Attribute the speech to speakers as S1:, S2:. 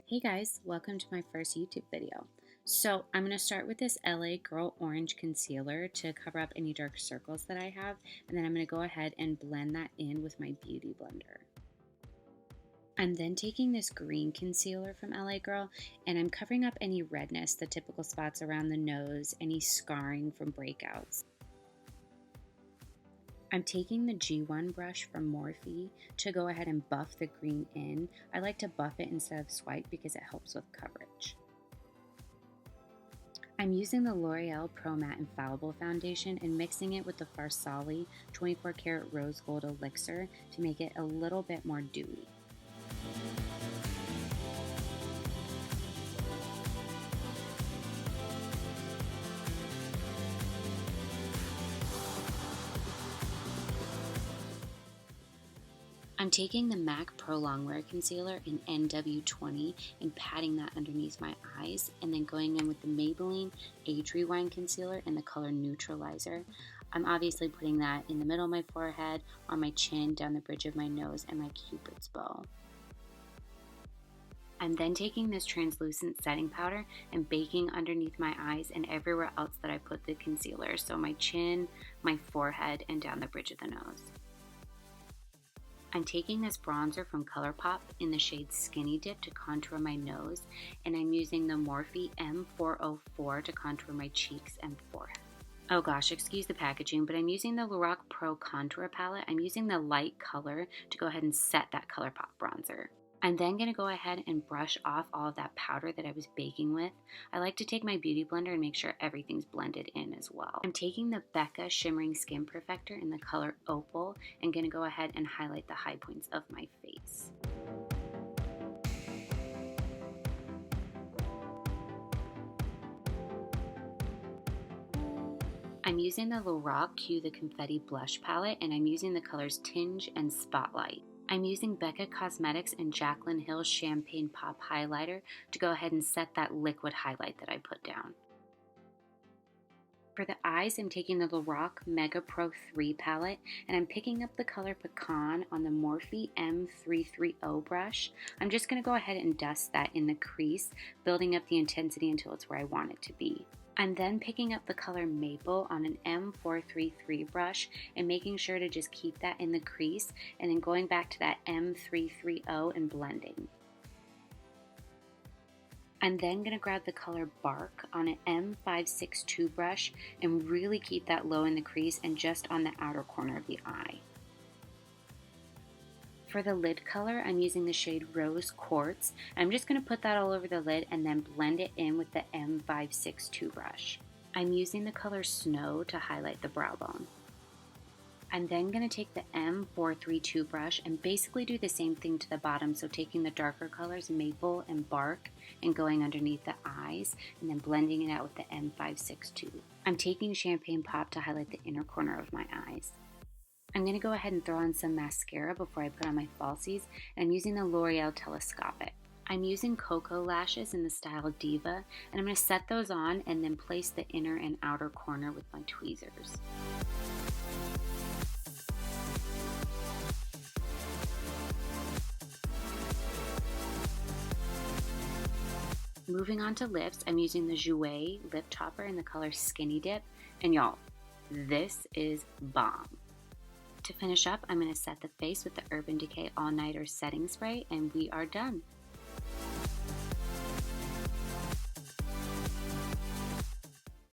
S1: Hey guys, welcome to my first YouTube video. So I'm going to start with this LA Girl Orange Concealer to cover up any dark circles that I have, and then I'm going to go ahead and blend that in with my Beauty Blender. I'm then taking this green concealer from LA Girl, and I'm covering up any redness, the typical spots around the nose, any scarring from breakouts. I'm taking the G1 brush from Morphe to go ahead and buff the green in. I like to buff it instead of swipe because it helps with coverage. I'm using the L'Oreal Pro Matte Infallible foundation and mixing it with the Farsali 24 Karat Rose Gold Elixir to make it a little bit more dewy. I'm taking the MAC Pro Longwear Concealer in NW20 and patting that underneath my eyes, and then going in with the Maybelline Age Rewind Concealer in the color Neutralizer. I'm obviously putting that in the middle of my forehead, on my chin, down the bridge of my nose, and my Cupid's bow. I'm then taking this translucent setting powder and baking underneath my eyes and everywhere else that I put the concealer, so my chin, my forehead, and down the bridge of the nose. I'm taking this bronzer from Colourpop in the shade Skinny Dip to contour my nose, and I'm using the Morphe M404 to contour my cheeks and forehead. Oh gosh, excuse the packaging, but I'm using the Lorac Pro Contour Palette. I'm using the light color to go ahead and set that Colourpop bronzer. I'm then going to go ahead and brush off all of that powder that I was baking with. I like to take my Beauty Blender and make sure everything's blended in as well. I'm taking the Becca Shimmering Skin Perfector in the color Opal and going to go ahead and highlight the high points of my face. I'm using the Lorac the Confetti Blush Palette, and I'm using the colors Tinge and Spotlight. I'm using Becca Cosmetics and Jaclyn Hill's Champagne Pop Highlighter to go ahead and set that liquid highlight that I put down. For the eyes, I'm taking the Lorac Mega Pro 3 palette, and I'm picking up the color Pecan on the Morphe M330 brush. I'm just going to go ahead and dust that in the crease, building up the intensity until it's where I want it to be. I'm then picking up the color Maple on an M433 brush and making sure to just keep that in the crease, and then going back to that M330 and blending. I'm then going to grab the color Bark on an M562 brush and really keep that low in the crease and just on the outer corner of the eye. For the lid color, I'm using the shade Rose Quartz. I'm just going to put that all over the lid and then blend it in with the M562 brush. I'm using the color Snow to highlight the brow bone. I'm then going to take the M432 brush and basically do the same thing to the bottom, so taking the darker colors Maple and Bark and going underneath the eyes and then blending it out with the M562. I'm taking Champagne Pop to highlight the inner corner of my eyes. I'm going to go ahead and throw on some mascara before I put on my falsies, and I'm using the L'Oreal Telescopic. I'm using Koko Lashes in the style Diva, and I'm going to set those on and then place the inner and outer corner with my tweezers. Moving on to lips, I'm using the Jouer lip topper in the color Skinny Dip, and y'all, this is bomb. To finish up, I'm going to set the face with the Uraban Decay All Nighter setting spray, and we are done.